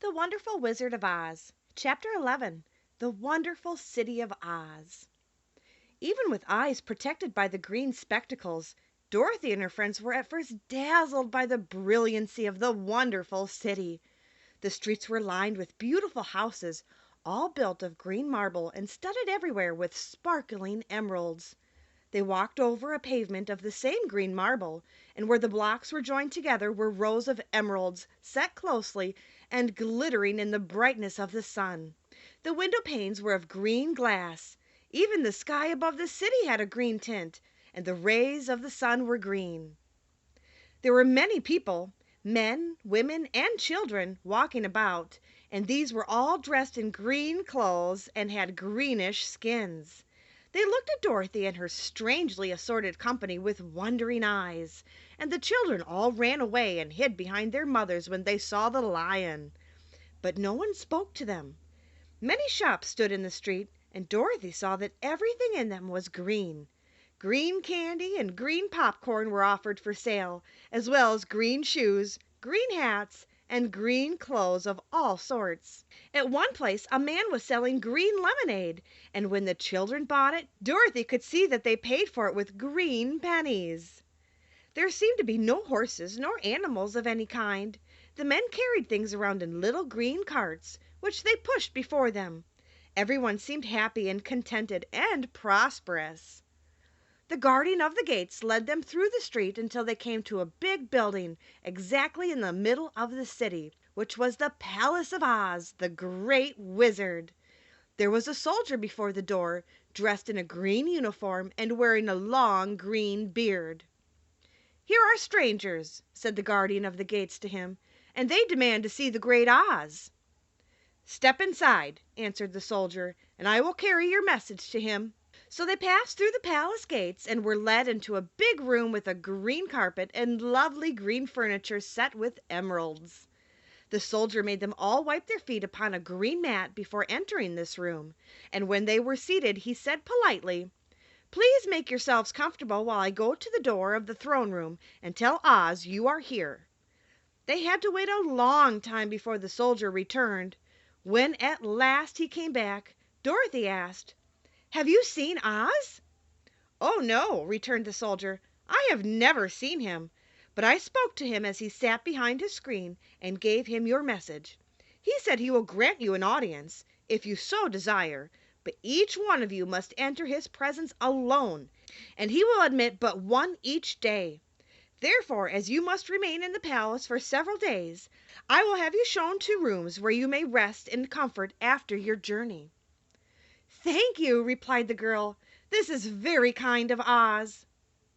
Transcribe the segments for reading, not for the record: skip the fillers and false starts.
The Wonderful Wizard of Oz. Chapter 11. The Wonderful City of Oz. Even with eyes protected by the green spectacles, Dorothy and her friends were at first dazzled by the brilliancy of the wonderful city. The streets were lined with beautiful houses, all built of green marble and studded everywhere with sparkling emeralds. They walked over a pavement of the same green marble, and where the blocks were joined together were rows of emeralds set closely and glittering in the brightness of the sun. The window panes were of green glass. Even the sky above the city had a green tint, and the rays of the sun were green. There were many people, men, women, and children, walking about, and these were all dressed in green clothes and had greenish skins. They looked at Dorothy and her strangely assorted company with wondering eyes, and the children all ran away and hid behind their mothers when they saw the lion. But no one spoke to them. Many shops stood in the street, and Dorothy saw that everything in them was green. Green candy and green popcorn were offered for sale, as well as green shoes, green hats, and green clothes of all sorts. At one place a man was selling green lemonade, and when the children bought it, Dorothy could see that they paid for it with green pennies. There seemed to be no horses nor animals of any kind. The men carried things around in little green carts, which they pushed before them. Everyone seemed happy and contented and prosperous. The guardian of the gates led them through the street until they came to a big building exactly in the middle of the city, which was the Palace of Oz, the Great Wizard. There was a soldier before the door, dressed in a green uniform and wearing a long green beard. "Here are strangers," said the guardian of the gates to him, "and they demand to see the Great Oz." "Step inside," answered the soldier, "and I will carry your message to him." So they passed through the palace gates and were led into a big room with a green carpet and lovely green furniture set with emeralds. The soldier made them all wipe their feet upon a green mat before entering this room, and when they were seated he said politely, "Please make yourselves comfortable while I go to the door of the throne room and tell Oz you are here." They had to wait a long time before the soldier returned. When at last he came back, Dorothy asked, "Have you seen Oz?" "Oh, no," returned the soldier. "I have never seen him. But I spoke to him as he sat behind his screen and gave him your message. He said he will grant you an audience, if you so desire, but each one of you must enter his presence alone, and he will admit but one each day. Therefore, as you must remain in the palace for several days, I will have you shown to rooms where you may rest in comfort after your journey." "Thank you," replied the girl. "This is very kind of Oz."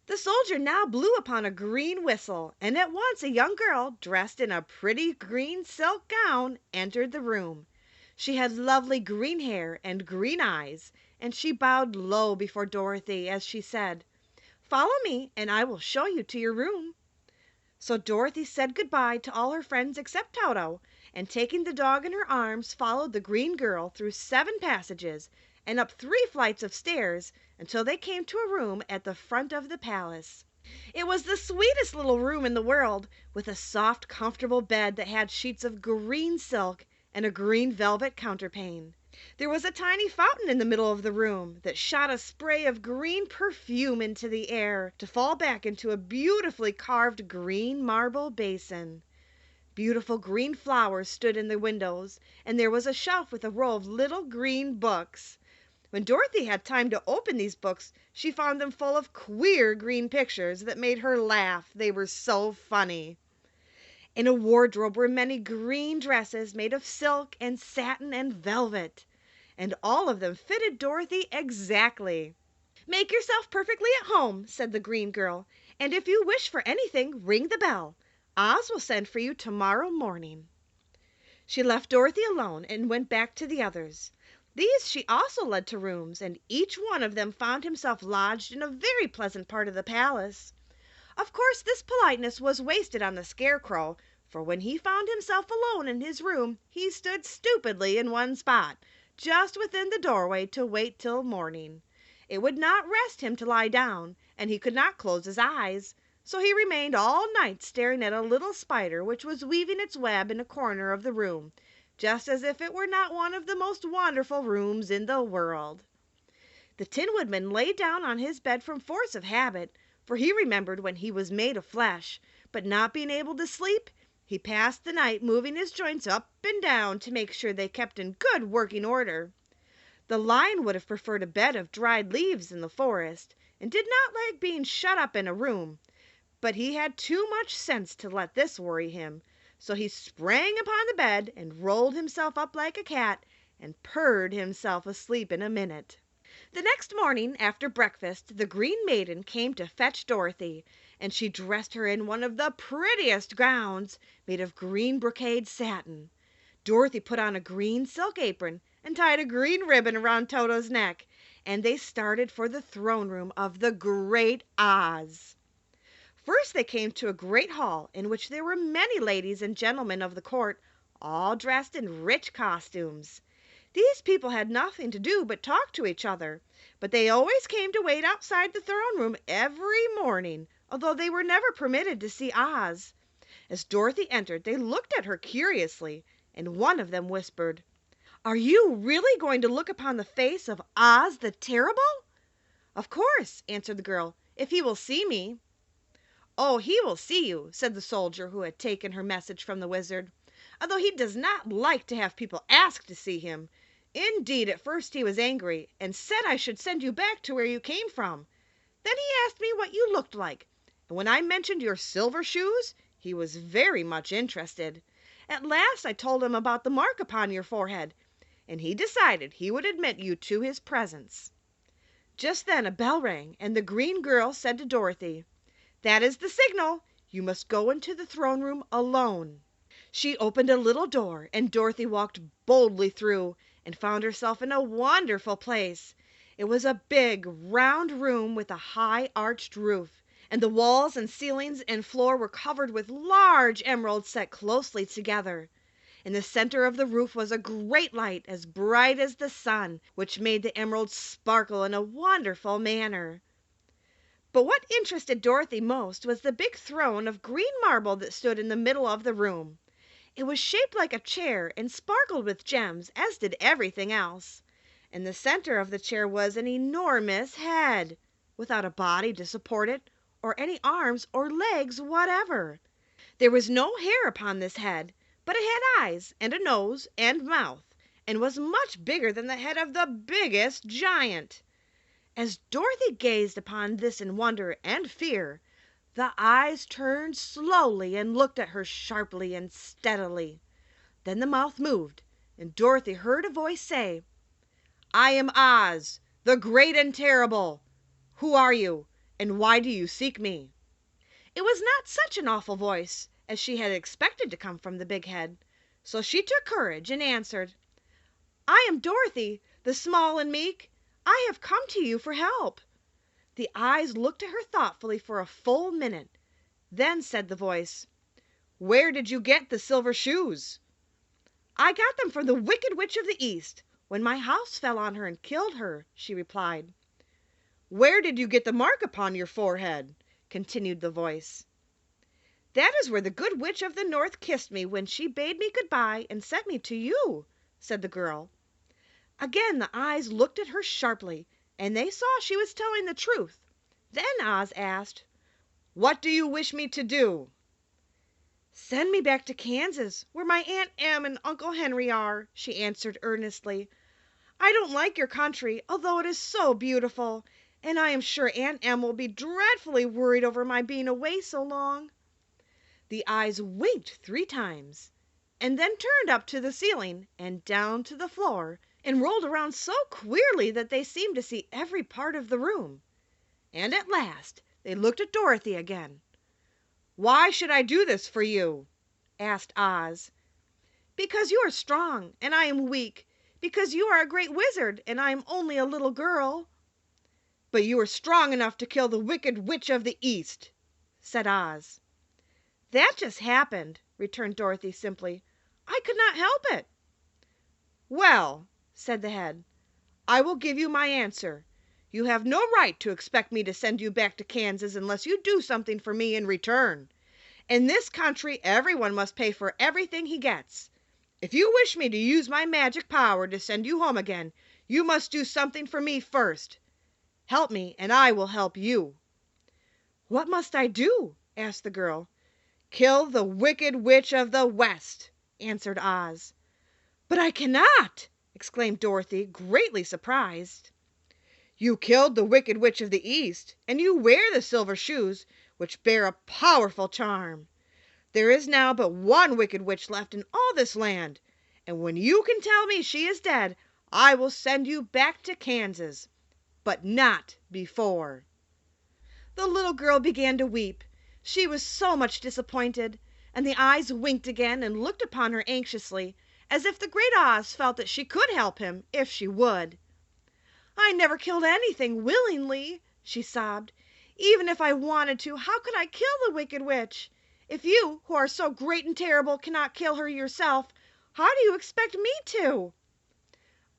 The soldier now blew upon a green whistle, and at once a young girl, dressed in a pretty green silk gown, entered the room. She had lovely green hair and green eyes, and she bowed low before Dorothy as she said, "Follow me, and I will show you to your room." So Dorothy said goodbye to all her friends except Toto, and taking the dog in her arms followed the green girl through 7 passages and up 3 flights of stairs until they came to a room at the front of the palace. It was the sweetest little room in the world, with a soft, comfortable bed that had sheets of green silk and a green velvet counterpane. There was a tiny fountain in the middle of the room that shot a spray of green perfume into the air to fall back into a beautifully carved green marble basin. Beautiful green flowers stood in the windows, and there was a shelf with a row of little green books. When Dorothy had time to open these books, she found them full of queer green pictures that made her laugh, they were so funny. In a wardrobe were many green dresses made of silk and satin and velvet, and all of them fitted Dorothy exactly. "Make yourself perfectly at home," said the green girl, "and if you wish for anything, ring the bell. Oz will send for you tomorrow morning." She left Dorothy alone and went back to the others. These she also led to rooms, and each one of them found himself lodged in a very pleasant part of the palace. Of course this politeness was wasted on the Scarecrow, for when he found himself alone in his room he stood stupidly in one spot, just within the doorway, to wait till morning. It would not rest him to lie down, and he could not close his eyes, so he remained all night staring at a little spider which was weaving its web in a corner of the room, just as if it were not one of the most wonderful rooms in the world. The Tin Woodman lay down on his bed from force of habit, for he remembered when he was made of flesh, but not being able to sleep, he passed the night moving his joints up and down to make sure they kept in good working order. The Lion would have preferred a bed of dried leaves in the forest, and did not like being shut up in a room, but he had too much sense to let this worry him, so he sprang upon the bed and rolled himself up like a cat, and purred himself asleep in a minute. The next morning after breakfast the Green Maiden came to fetch Dorothy, and she dressed her in one of the prettiest gowns, made of green brocade satin. Dorothy put on a green silk apron and tied a green ribbon around Toto's neck, and they started for the throne room of the Great Oz. First they came to a great hall in which there were many ladies and gentlemen of the court, all dressed in rich costumes. These people had nothing to do but talk to each other, but they always came to wait outside the throne room every morning, although they were never permitted to see Oz. As Dorothy entered they looked at her curiously, and one of them whispered, "Are you really going to look upon the face of Oz the Terrible?" "Of course," answered the girl, "if he will see me." "Oh, he will see you," said the soldier who had taken her message from the wizard, "although he does not like to have people ask to see him. Indeed, at first he was angry, and said I should send you back to where you came from. Then he asked me what you looked like, and when I mentioned your silver shoes, he was very much interested. At last I told him about the mark upon your forehead, and he decided he would admit you to his presence." Just then a bell rang, and the green girl said to Dorothy, "That is the signal. You must go into the throne room alone." She opened a little door, and Dorothy walked boldly through, and found herself in a wonderful place. It was a big, round room with a high arched roof, and the walls and ceilings and floor were covered with large emeralds set closely together. In the center of the roof was a great light as bright as the sun, which made the emeralds sparkle in a wonderful manner. But what interested Dorothy most was the big throne of green marble that stood in the middle of the room. It was shaped like a chair and sparkled with gems, as did everything else. In the center of the chair was an enormous head, without a body to support it, or any arms or legs whatever. There was no hair upon this head, but it had eyes and a nose and mouth, and was much bigger than the head of the biggest giant. As Dorothy gazed upon this in wonder and fear, the eyes turned slowly and looked at her sharply and steadily. Then the mouth moved, and Dorothy heard a voice say, "I am Oz, the Great and Terrible. Who are you, and why do you seek me?" It was not such an awful voice as she had expected to come from the big head, so she took courage and answered, "I am Dorothy, the small and meek. I have come to you for help." The eyes looked at her thoughtfully for a full minute. Then said the voice, "Where did you get the silver shoes?" "I got them from the Wicked Witch of the East, when my house fell on her and killed her," she replied. "Where did you get the mark upon your forehead?" continued the voice. "That is where the Good Witch of the North kissed me when she bade me good-bye and sent me to you," said the girl. Again the eyes looked at her sharply, and they saw she was telling the truth. Then Oz asked, "What do you wish me to do?" "Send me back to Kansas, where my Aunt Em and Uncle Henry are," she answered earnestly. "I don't like your country, although it is so beautiful, and I am sure Aunt Em will be dreadfully worried over my being away so long." The eyes winked 3 times, and then turned up to the ceiling and down to the floor, and rolled around so queerly that they seemed to see every part of the room. And at last they looked at Dorothy again. "Why should I do this for you?" asked Oz. "Because you are strong and I am weak. Because you are a great wizard and I am only a little girl." "But you are strong enough to kill the Wicked Witch of the East," said Oz. "That just happened," returned Dorothy simply. "I could not help it." "Well," said the head, "I will give you my answer. You have no right to expect me to send you back to Kansas unless you do something for me in return. In this country everyone must pay for everything he gets. If you wish me to use my magic power to send you home again, you must do something for me first. Help me, and I will help you." "What must I do?" asked the girl. "Kill the Wicked Witch of the West," answered Oz. "But I cannot!" exclaimed Dorothy, greatly surprised. "You killed the Wicked Witch of the East, and you wear the silver shoes, which bear a powerful charm. There is now but one Wicked Witch left in all this land, and when you can tell me she is dead, I will send you back to Kansas. But not before." The little girl began to weep, she was so much disappointed, and the eyes winked again and looked upon her anxiously, as if the great Oz felt that she could help him if she would. "I never killed anything willingly," she sobbed. "Even if I wanted to, how could I kill the Wicked Witch? If you, who are so great and terrible, cannot kill her yourself, how do you expect me to?"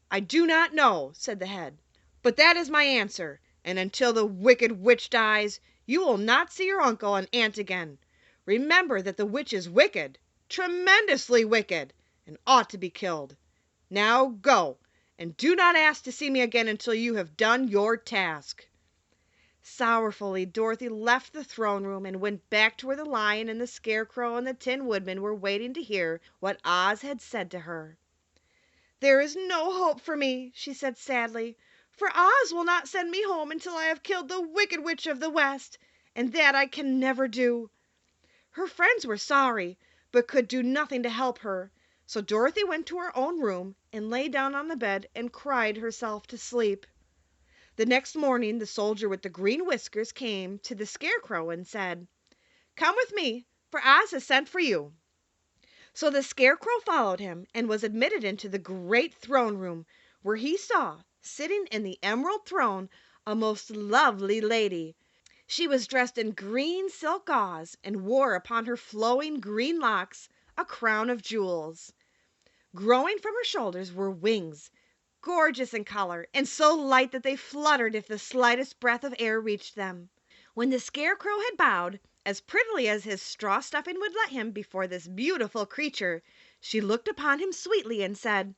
"I do not know," said the head, "but that is my answer, and until the Wicked Witch dies, you will not see your uncle and aunt again. Remember that the witch is wicked, tremendously wicked, and ought to be killed. Now go, and do not ask to see me again until you have done your task." Sorrowfully Dorothy left the throne room and went back to where the Lion and the Scarecrow and the Tin Woodman were waiting to hear what Oz had said to her. "There is no hope for me," she said sadly, "for Oz will not send me home until I have killed the Wicked Witch of the West, and that I can never do." Her friends were sorry, but could do nothing to help her, so Dorothy went to her own room and lay down on the bed and cried herself to sleep. The next morning the soldier with the green whiskers came to the Scarecrow and said, "Come with me, for Oz has sent for you." So the Scarecrow followed him and was admitted into the great throne room, where he saw, sitting in the emerald throne, a most lovely lady. She was dressed in green silk gauze and wore upon her flowing green locks a crown of jewels. Growing from her shoulders were wings, gorgeous in color and so light that they fluttered if the slightest breath of air reached them. When the Scarecrow had bowed, as prettily as his straw stuffing would let him, before this beautiful creature, she looked upon him sweetly and said,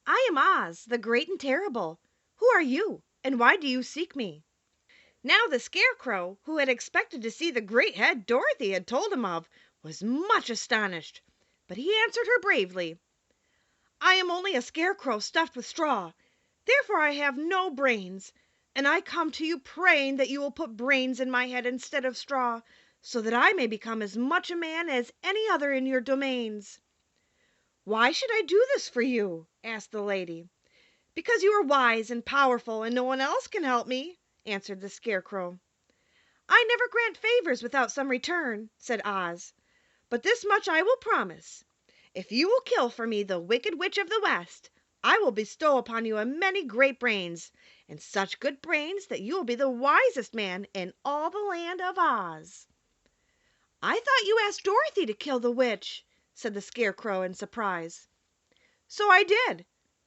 "I am Oz, the Great and Terrible. Who are you, and why do you seek me?" Now the Scarecrow, who had expected to see the great head Dorothy had told him of, was much astonished, but he answered her bravely, "I am only a scarecrow stuffed with straw, therefore I have no brains, and I come to you praying that you will put brains in my head instead of straw, so that I may become as much a man as any other in your domains." "Why should I do this for you?" asked the lady. "Because you are wise and powerful, and no one else can help me," answered the Scarecrow. "I never grant favors without some return," said Oz, "but this much I will promise. If you will kill for me the Wicked Witch of the West, I will bestow upon you a many great brains, and such good brains that you will be the wisest man in all the land of Oz." "I thought you asked Dorothy to kill the witch," said the Scarecrow in surprise. "So I did.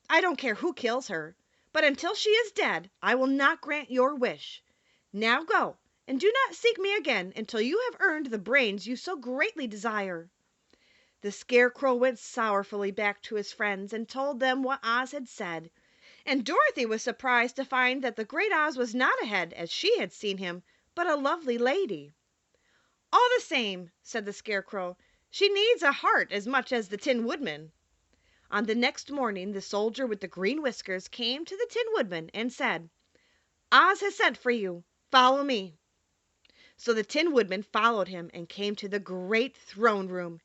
I don't care who kills her, but until she is dead I will not grant your wish. Now go, and do not seek me again until you have earned the brains you so greatly desire." The Scarecrow went sorrowfully back to his friends and told them what Oz had said, and Dorothy was surprised to find that the great Oz was not a head as she had seen him, but a lovely lady. "All the same," said the Scarecrow, "she needs a heart as much as the Tin Woodman." On the next morning the soldier with the green whiskers came to the Tin Woodman and said, "Oz has sent for you. Follow me." So the Tin Woodman followed him and came to the great throne room.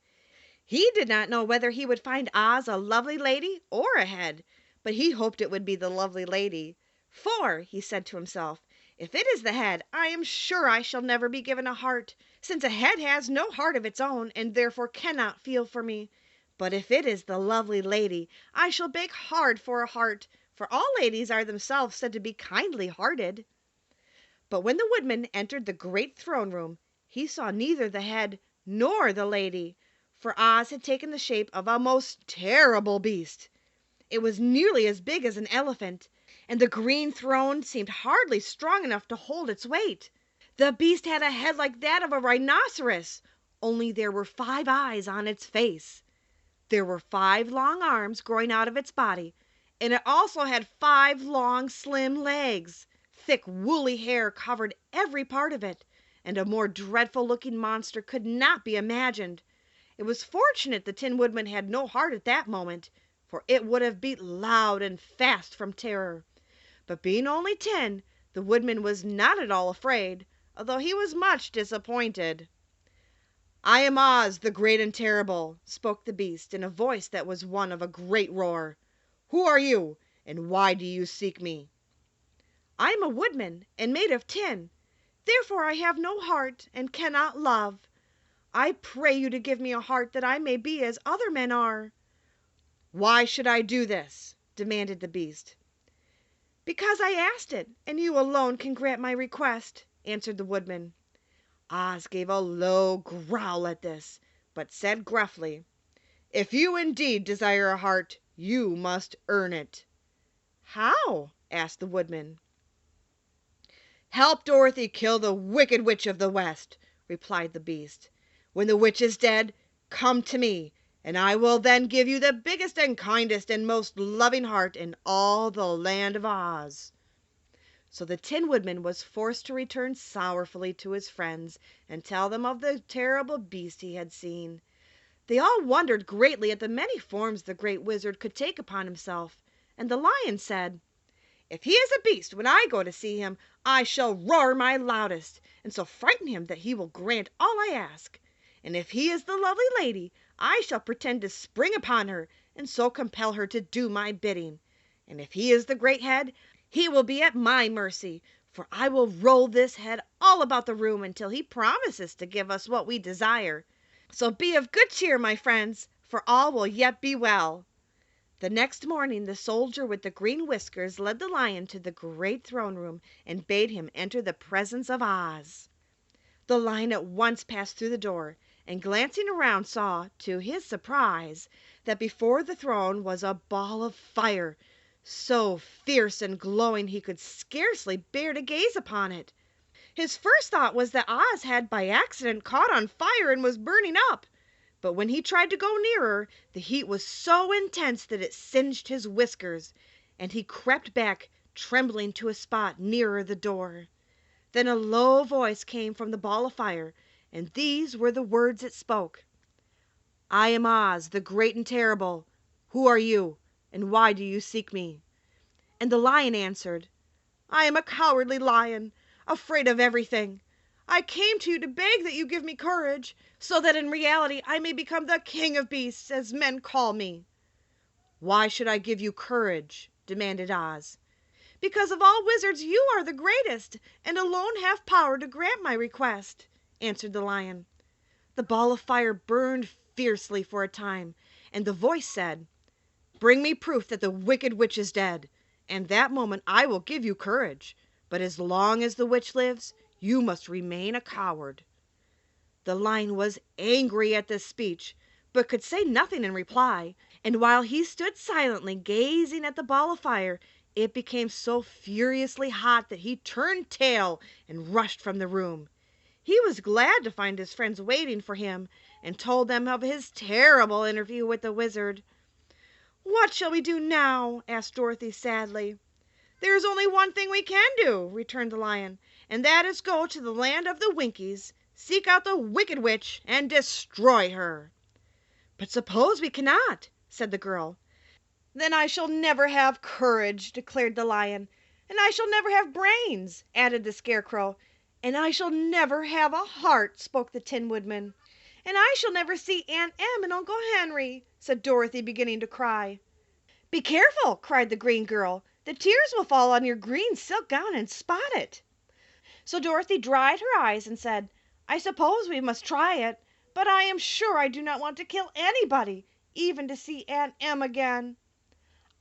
He did not know whether he would find Oz a lovely lady or a head, but he hoped it would be the lovely lady. "For," he said to himself, "if it is the head, I am sure I shall never be given a heart, since a head has no heart of its own and therefore cannot feel for me. But if it is the lovely lady, I shall beg hard for a heart, for all ladies are themselves said to be kindly hearted." But when the Woodman entered the great throne room, he saw neither the head nor the lady, for Oz had taken the shape of a most terrible beast. It was nearly as big as an elephant, and the green throne seemed hardly strong enough to hold its weight. The beast had a head like that of a rhinoceros, only there were 5 eyes on its face. There were 5 long arms growing out of its body, and it also had 5 long, slim legs. Thick, woolly hair covered every part of it, and a more dreadful looking monster could not be imagined. It was fortunate the Tin Woodman had no heart at that moment, for it would have beat loud and fast from terror. But being only tin, the Woodman was not at all afraid, although he was much disappointed. "I am Oz, the Great and Terrible," spoke the beast in a voice that was one of a great roar. "Who are you, and why do you seek me?" "I am a woodman, and made of tin. Therefore I have no heart, and cannot love. I pray you to give me a heart that I may be as other men are." "Why should I do this?" demanded the beast. "Because I asked it, and you alone can grant my request," answered the Woodman. Oz gave a low growl at this, but said gruffly, "If you indeed desire a heart, you must earn it." "How?" asked the Woodman. "Help Dorothy kill the Wicked Witch of the West," replied the beast. "When the witch is dead, come to me, and I will then give you the biggest and kindest and most loving heart in all the land of Oz." So the Tin Woodman was forced to return sorrowfully to his friends and tell them of the terrible beast he had seen. They all wondered greatly at the many forms the great wizard could take upon himself, and the Lion said, "If he is a beast when I go to see him, I shall roar my loudest, and so frighten him that he will grant all I ask. And if he is the lovely lady, I shall pretend to spring upon her, and so compel her to do my bidding. And if he is the great head, he will be at my mercy, for I will roll this head all about the room until he promises to give us what we desire. So be of good cheer, my friends, for all will yet be well." The next morning the soldier with the green whiskers led the Lion to the great throne room and bade him enter the presence of Oz. The Lion at once passed through the door, and glancing around saw, to his surprise, that before the throne was a ball of fire, so fierce and glowing he could scarcely bear to gaze upon it. His first thought was that Oz had by accident caught on fire and was burning up. But when he tried to go nearer, the heat was so intense that it singed his whiskers, and he crept back, trembling, to a spot nearer the door. Then a low voice came from the ball of fire, and these were the words it spoke: "I am Oz, the Great and Terrible. Who are you, and why do you seek me?" And the Lion answered, "I am a cowardly lion, afraid of everything. I came to you to beg that you give me courage, so that in reality I may become the King of Beasts, as men call me." "Why should I give you courage?" demanded Oz. "Because of all wizards you are the greatest, and alone have power to grant my request," answered the Lion. The ball of fire burned fiercely for a time, and the voice said, "Bring me proof that the Wicked Witch is dead, and that moment I will give you courage. But as long as the witch lives, you must remain a coward." The Lion was angry at this speech, but could say nothing in reply, and while he stood silently gazing at the ball of fire, it became so furiously hot that he turned tail and rushed from the room. He was glad to find his friends waiting for him, and told them of his terrible interview with the wizard. "What shall we do now?" asked Dorothy sadly. "There is only one thing we can do," returned the Lion, "and that is go to the land of the Winkies, seek out the Wicked Witch, and destroy her." "But suppose we cannot?" said the girl. "Then I shall never have courage," declared the Lion. "And I shall never have brains," added the Scarecrow. "And I shall never have a heart," spoke the Tin Woodman. "And I shall never see Aunt Em and Uncle Henry," said Dorothy, beginning to cry. "Be careful!" cried the green girl. "The tears will fall on your green silk gown and spot it." So Dorothy dried her eyes and said, "I suppose we must try it, but I am sure I do not want to kill anybody, even to see Aunt Em again."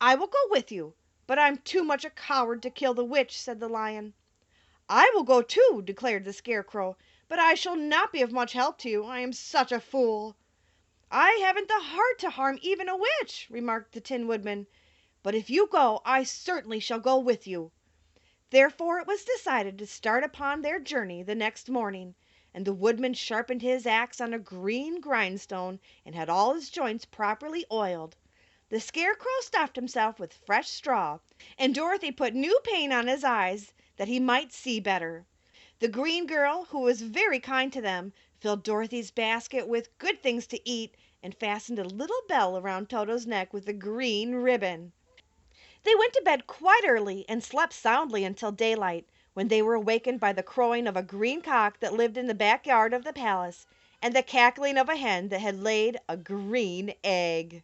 "I will go with you, but I'm too much a coward to kill the witch," said the Lion. "I will go too," declared the Scarecrow, "but I shall not be of much help to you. I am such a fool." "I haven't the heart to harm even a witch," remarked the Tin Woodman. "But if you go, I certainly shall go with you." Therefore it was decided to start upon their journey the next morning, and the woodman sharpened his axe on a green grindstone and had all his joints properly oiled. The Scarecrow stuffed himself with fresh straw, and Dorothy put new paint on his eyes that he might see better. The green girl, who was very kind to them, filled Dorothy's basket with good things to eat and fastened a little bell around Toto's neck with a green ribbon. They went to bed quite early and slept soundly until daylight, when they were awakened by the crowing of a green cock that lived in the back yard of the palace and the cackling of a hen that had laid a green egg.